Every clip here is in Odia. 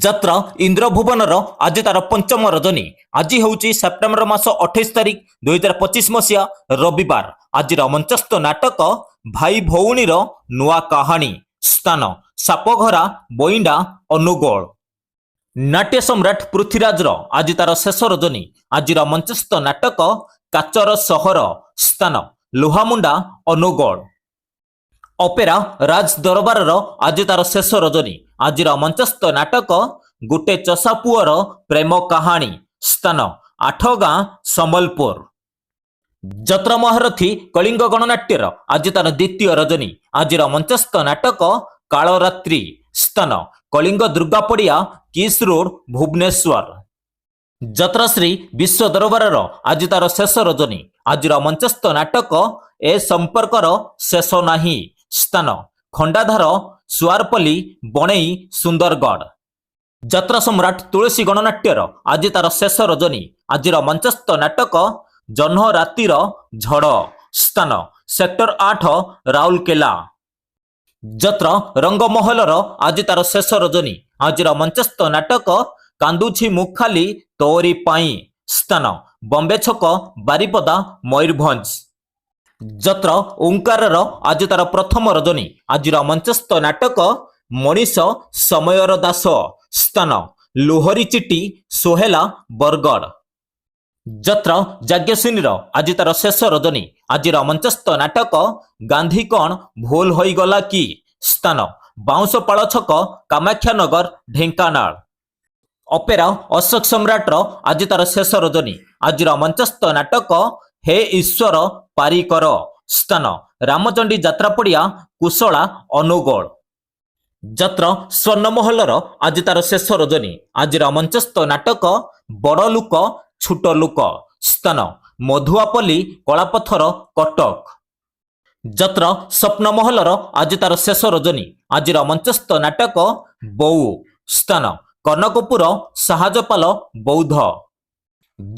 ଯାତ୍ରା ଇନ୍ଦ୍ରଭୁବନର ଆଜି ତାର ପଞ୍ଚମ ରଜନୀ। ଆଜି ହେଉଛି ସେପ୍ଟେମ୍ବର ମାସ 28 ତାରିଖ 2025 ମସିହା ରବିବାର। ଆଜିର ମଞ୍ଚସ୍ଥ ନାଟକ ଭାଇ ଭଉଣୀର ନୂଆ କାହାଣୀ। ସ୍ଥାନ ସାପଘରା ବଇଣ୍ଡା ଅନୁଗୋଳ। ନାଟ୍ୟ ସମ୍ରାଟ ପୃଥ୍ୱୀରାଜର ଆଜି ତାର ଶେଷ ରଜନୀ। ଆଜିର ମଞ୍ଚସ୍ଥ ନାଟକ କାଚର ସହର। ସ୍ଥାନ ଲୁହାମୁଣ୍ଡା ଅନୁଗୋଳ। ଅପେରା ରାଜ ଦରବାରର ଆଜି ତାର ଶେଷ ରଜନୀ। ଆଜିର ମଞ୍ଚସ୍ଥ ନାଟକ ଗୋଟେ ଚଷା ପୁଅର ପ୍ରେମ କାହାଣୀ। ସ୍ଥାନ ଆଠଗାଁ ସମ୍ବଲପୁର। ଯାତ୍ରା ମହାରଥୀ କଳିଙ୍ଗ ଗଣନାଟ୍ୟର ଆଜି ତାର ଦ୍ୱିତୀୟ ରଜନୀ। ଆଜିର ମଞ୍ଚସ୍ଥ ନାଟକ କାଳରାତ୍ରି। ସ୍ଥାନ କଳିଙ୍ଗ ଦୁର୍ଗା ପଡ଼ିଆ କିସ୍ ରୋଡ ଭୁବନେଶ୍ୱର। ଯାତ୍ରାଶ୍ରୀ ବିଶ୍ୱ ଦରବାରର ଆଜି ତାର ଶେଷ ରଜନୀ। ଆଜିର ମଞ୍ଚସ୍ଥ ନାଟକ ଏ ସମ୍ପର୍କର ଶେଷ ନାହିଁ। ସ୍ଥାନ ଖଣ୍ଡାଧାର ସୁଆରପଲ୍ଲୀ ବଣେଇ ସୁନ୍ଦରଗଡ଼। ଯାତ୍ରା ସମ୍ରାଟ ତୁଳସୀ ଗଣନାଟ୍ୟର ଆଜି ତାର ଶେଷ ରଜନୀ। ଆଜିର ମଞ୍ଚସ୍ଥ ନାଟକ ଜହ୍ନ ରାତିର ଝଡ଼। ସ୍ଥାନ ସେକ୍ଟର 8 ରାଉରକେଲା। ଯାତ୍ରା ରଙ୍ଗମହଲର ଆଜି ତାର ଶେଷ ରଜନୀ। ଆଜିର ମଞ୍ଚସ୍ଥ ନାଟକ କାନ୍ଦୁଛି ମୁଁ ଖାଲି ତୋରି ପାଇଁ। ସ୍ଥାନ ବମ୍ବେ ଛକ ବାରିପଦା ମୟୂରଭଞ୍ଜ। ଯାତ୍ରା ଓଙ୍କାରର ଆଜି ତାର ପ୍ରଥମ ରଜନୀ। ଆଜିର ମଞ୍ଚସ୍ଥ ନାଟକ ମଣିଷ ସମୟର ଦାସ। ସ୍ଥାନ ଲୋହରୀ ଚିଟି ସୋହେଲା ବରଗଡ଼। ଯାତ୍ରା ଯାଜ୍ଞସିନୀର ଆଜି ତାର ଶେଷ ରଜନୀ। ଆଜିର ମଞ୍ଚସ୍ଥ ନାଟକ ଗାନ୍ଧୀ କଣ ଭୁଲ ହୋଇଗଲା କି। ସ୍ଥାନ ବାଉଁଶପାଳ ଛକ କାମାକ୍ଷାନଗର ଢେଙ୍କାନାଳ। ଅପେରା ଅଶୋକ ସମ୍ରାଟର ଆଜି ତାର ଶେଷ ରଜନୀ। ଆଜିର ମଞ୍ଚସ୍ଥ ନାଟକ ହେ ଈଶ୍ୱର ପାରିକର। ସ୍ଥାନ ରାମଚଣ୍ଡୀ ଯାତ୍ରା ପଡ଼ିଆ କୁଶଳା ଅନୁଗୋଳ। ଯାତ୍ରା ସ୍ୱର୍ଣ୍ଣମହଲର ଆଜି ତାର ଶେଷ ରଜନୀ। ଆଜିର ମଞ୍ଚସ୍ଥ ନାଟକ ବଡ଼ ଲୋକ ଛୋଟ ଲୋକ। ସ୍ଥାନ ମଧୁଆପଲ୍ଲୀ କଳାପଥର କଟକ। ଯାତ୍ରା ସ୍ୱପ୍ନମହଲର ଆଜି ତାର ଶେଷ ରଜନୀ। ଆଜିର ମଞ୍ଚସ୍ଥ ନାଟକ ବୋଉ। ସ୍ଥାନ କନକପୁର ସାହାଜପାଲ ବୌଦ୍ଧ।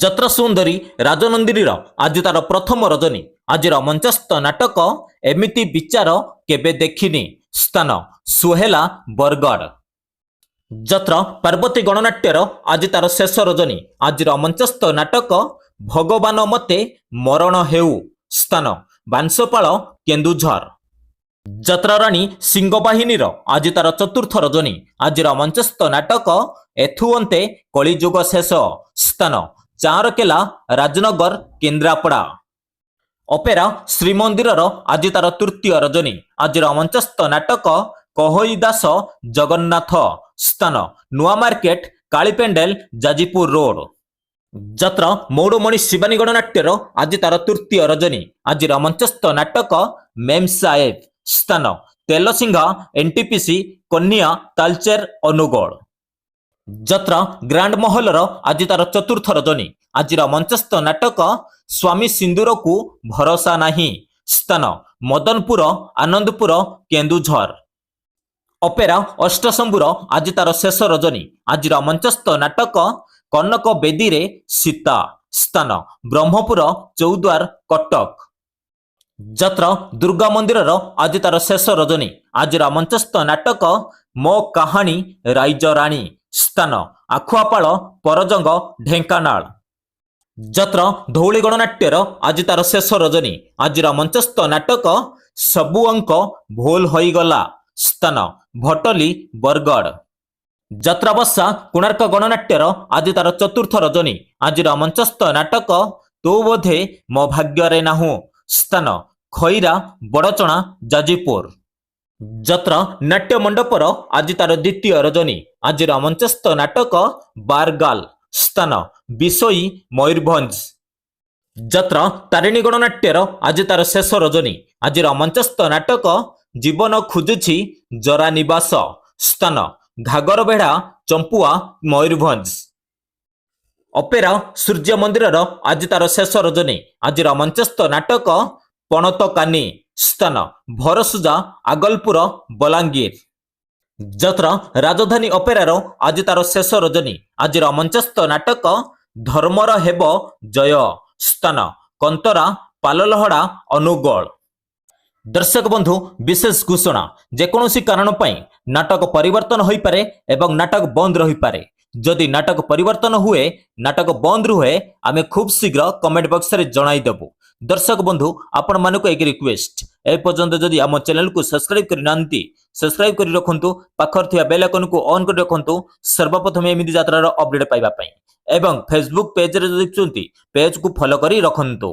ଯାତ୍ରା ସୁନ୍ଦରୀ ରାଜନନ୍ଦିନୀର ଆଜି ତାର ପ୍ରଥମ ରଜନୀ। ଆଜିର ମଞ୍ଚସ୍ଥ ନାଟକ ଏମିତି ବିଚାର କେବେ ଦେଖିନି। ସ୍ଥାନ ସୁହେଲା ବରଗଡ଼। ଯାତ୍ରା ପାର୍ବତୀ ଗଣନାଟ୍ୟର ଆଜି ତାର ଶେଷ ରଜନୀ। ଆଜିର ମଞ୍ଚସ୍ଥ ନାଟକ ଭଗବାନ ମତେ ମରଣ ହେଉ। ସ୍ଥାନ ବାଂଶପାଳ କେନ୍ଦୁଝର। ଯାତ୍ରାରାଣୀ ସିଂହବାହିନୀର ଆଜି ତାର ଚତୁର୍ଥ ରଜନୀ। ଆଜିର ମଞ୍ଚସ୍ଥ ନାଟକ ଏଥୁଅନ୍ତେ କଳିଯୁଗ ଶେଷ। ସ୍ଥାନ ଚାରକେଲା ରାଜନଗର କେନ୍ଦ୍ରାପଡ଼ା। ଅପେରା ଶ୍ରୀମନ୍ଦିରର ଆଜି ତାର ତୃତୀୟ ରଜନୀ। ଆଜିର ମଞ୍ଚସ୍ଥ ନାଟକ କହଇ ଦାସ ଜଗନ୍ନାଥ। ସ୍ଥାନ ନୂଆ ମାର୍କେଟ କାଳିପେଣ୍ଡେଲ ଯାଜପୁର ରୋଡ। ଯାତ୍ରା ମୌଡ଼ମଣି ଶିବାନୀ ଗଣନାଟ୍ୟର ଆଜି ତାର ତୃତୀୟ ରଜନୀ। ଆଜିର ମଞ୍ଚସ୍ଥ ନାଟକ ମେମ୍ ସାହେବ। ସ୍ଥାନ ତେଲସିଂହା ଏନଟିପିସି କନ୍ୟା ତାଲଚେର ଅନୁଗୋଳ। ଯାତ୍ରା ଗ୍ରାଣ୍ଡ ମହଲର ଆଜି ତାର ଚତୁର୍ଥ ରଜନୀ। ଆଜିର ମଞ୍ଚସ୍ଥ ନାଟକ ସ୍ୱାମୀ ସିନ୍ଦୁରକୁ ଭରସା ନାହିଁ। ସ୍ଥାନ ମଦନପୁର ଆନନ୍ଦପୁର କେନ୍ଦୁଝର। ଅପେରା ଅଷ୍ଟଶମ୍ଭୁର ଆଜି ତାର ଶେଷ ରଜନୀ। ଆଜିର ମଞ୍ଚସ୍ଥ ନାଟକ କନକ ବେଦୀରେ ସୀତା। ସ୍ଥାନ ବ୍ରହ୍ମପୁର ଚୌଦ୍ୱାର କଟକ। ଯାତ୍ରା ଦୁର୍ଗା ମନ୍ଦିରର ଆଜି ତାର ଶେଷ ରଜନୀ। ଆଜିର ମଞ୍ଚସ୍ଥ ନାଟକ ମୋ କାହାଣୀ ରାଇଜରାଣୀ। ସ୍ଥାନ ଆଖୁଆପାଳ ପରଜଙ୍ଗ ଢେଙ୍କାନାଳ। ଯାତ୍ରା ଧଉଳି ଗଣନାଟ୍ୟର ଆଜି ତାର ଶେଷ ରଜନୀ। ଆଜିର ମଞ୍ଚସ୍ଥ ନାଟକ ସବୁ ଅଙ୍କ ଭୁଲ ହୋଇଗଲା। ସ୍ଥାନ ଭଟଲି ବରଗଡ଼। ଯାତ୍ରା ବସା କୋଣାର୍କ ଗଣନାଟ୍ୟର ଆଜି ତାର ଚତୁର୍ଥ ରଜନୀ। ଆଜିର ମଞ୍ଚସ୍ଥ ନାଟକ ତୁ ବୋଧେ ମୋ ଭାଗ୍ୟରେ ନାହୁଁ। ସ୍ଥାନ ଖଇରା ବଡ଼ଚଣା ଯାଜପୁର। ଯାତ୍ରା ନାଟ୍ୟ ମଣ୍ଡପର ଆଜି ତାର ଦ୍ୱିତୀୟ ରଜନୀ। ଆଜିର ମଞ୍ଚସ୍ଥ ନାଟକ ବାରଗାଲ। ସ୍ଥାନ ବିଶୋଇ ମୟୂରଭଞ୍ଜ। ଯାତ୍ରା ତାରିଣୀ ଗଣନାଟ୍ୟର ଆଜି ତାର ଶେଷ ରଜନୀ। ଆଜିର ମଞ୍ଚସ୍ଥ ନାଟକ ଜୀବନ ଖୋଜୁଛି ଜରା ନିବାସ। ସ୍ଥାନ ଘାଗରବେଢ଼ା ଚମ୍ପୁଆ ମୟୂରଭଞ୍ଜ। ଅପେରା ସୂର୍ଯ୍ୟ ମନ୍ଦିରର ଆଜି ତାର ଶେଷ ରଜନୀ। ଆଜିର ମଞ୍ଚସ୍ଥ ନାଟକ ପଣତକାନି। ସ୍ଥାନ ଭରସୁଜା ଆଗଲପୁର ବଲାଙ୍ଗୀର। ଯାତ୍ରା ରାଜଧାନୀ ଅପେରାର ଆଜି ତାର ଶେଷ ରଜନୀ। ଆଜିର ମଞ୍ଚସ୍ଥ ନାଟକ ଧର୍ମର ହେବ ଜୟ। ସ୍ଥାନ କନ୍ତରା ପାଲଲହଡ଼ା ଅନୁଗୋଳ। दर्शक बंधु विशेष घोषणा जेकोसी कारण नाटक परिवर्तन हो पारे एवं नाटक बंद रही पारे जदि नाटक परिवर्तन हुए नाटक बंद रुहे आमे खूब शीघ्र कमेंट बॉक्स रे जणाइदेबु। दर्शक बंधु आपण मानक एक रिक्वेस्ट ए पर्यंत जदि आम चैनल को सब्सक्राइब करि नांती सब्सक्राइब करि रखंतु पाखर थिया बेल आइकन को ऑन करि रखंतु सर्वप्रथम एमिति यात्रा रो अपडेट पाइबा पई एवं फेसबुक पेज रे जदि देखुंती पेज को फॉलो करि रखंतु।